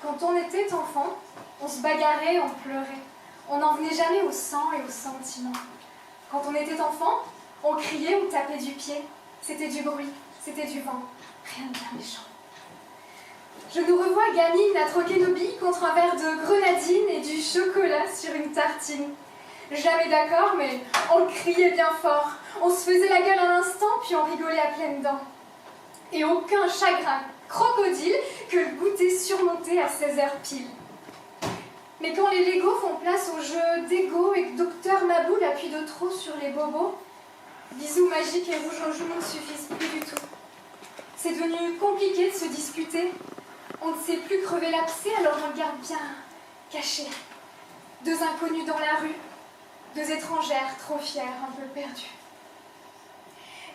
Quand on était enfant, on se bagarrait, on pleurait. On n'en venait jamais au sang et au sentiment. Quand on était enfant, on criait, on tapait du pied. C'était du bruit, c'était du vent. Rien de bien méchant. Je nous revois gamine à troquer nos billes contre un verre de grenadine et du chocolat sur une tartine. Jamais d'accord, mais on criait bien fort. On se faisait la gueule un instant, puis on rigolait à pleines dents. Et aucun chagrin crocodile que le goûter surmonté à 16h pile. Mais quand les Legos font place au jeu d'ego et que Docteur Maboul appuie de trop sur les bobos, bisous magiques et rouges aux joues ne suffisent plus du tout. C'est devenu compliqué de se disputer. On ne sait plus crever l'abcès, alors on le garde bien caché. Deux inconnus dans la rue, deux étrangères trop fières, un peu perdues.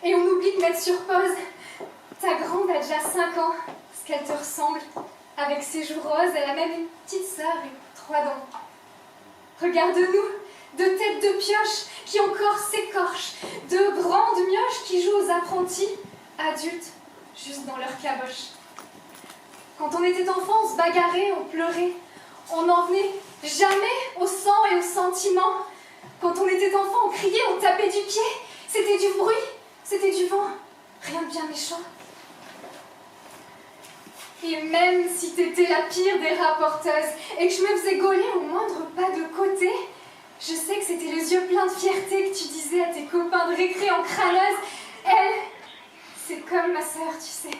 Et on oublie de mettre sur pause. Ta grande a déjà 5 ans, ce qu'elle te ressemble. Avec ses joues roses, elle a même une petite sœur et 3 dents. Regarde-nous, deux têtes de pioche qui encore s'écorchent, deux grandes mioches qui jouent aux apprentis, adultes, juste dans leur caboche. Quand on était enfant, on se bagarrait, on pleurait. On n'en venait jamais au sang et au sentiment. Quand on était enfant, on criait, on tapait du pied. C'était du bruit, c'était du vent. Rien de bien méchant. Et même si t'étais la pire des rapporteuses et que je me faisais gauler au moindre pas de côté, je sais que c'était les yeux pleins de fierté que tu disais à tes copains de récré en crâneuse. Elle, c'est comme ma sœur, tu sais.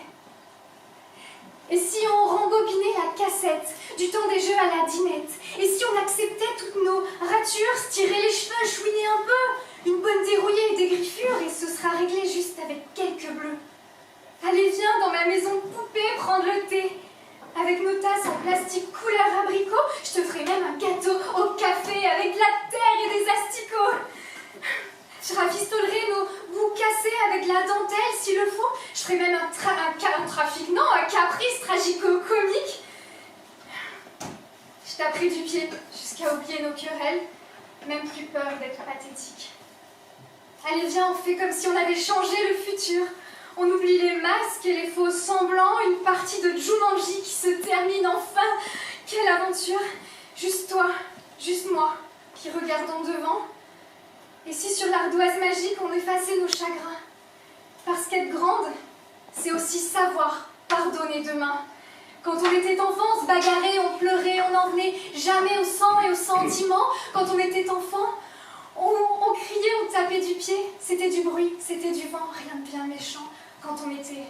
Et si on rembobinait la cassette du temps des jeux à la dinette, et si on acceptait toutes nos ratures, se tirer les cheveux, chouiner un peu, une bonne dérouillée et des griffures, et ce sera réglé juste avec quelques bleus. Allez, viens dans ma maison de poupée prendre le thé. Avec nos tasses en plastique couleur abricot, je te ferai même un gâteau au café avec de la terre et des asticots. Je rafistolerai nos bouts cassés avec de la dentelle s'il le faut. Je ferai même un caprice tragico-comique. Je taperai du pied jusqu'à oublier nos querelles, même plus peur d'être pathétique. Allez, viens, on fait comme si on avait changé le futur. On oublie les masques et les faux semblants, une partie de Jumanji qui se termine enfin. Quelle aventure! Juste toi, juste moi, qui regardons devant. Et si sur l'ardoise magique on effaçait nos chagrins? Parce qu'être grande, c'est aussi savoir pardonner demain. Quand on était enfant, on se bagarrait, on pleurait, on n'en venait jamais au sang et au sentiment. Quand on était enfant, on criait, on tapait du pied. C'était du bruit, c'était du vent, rien de bien méchant. Quand on était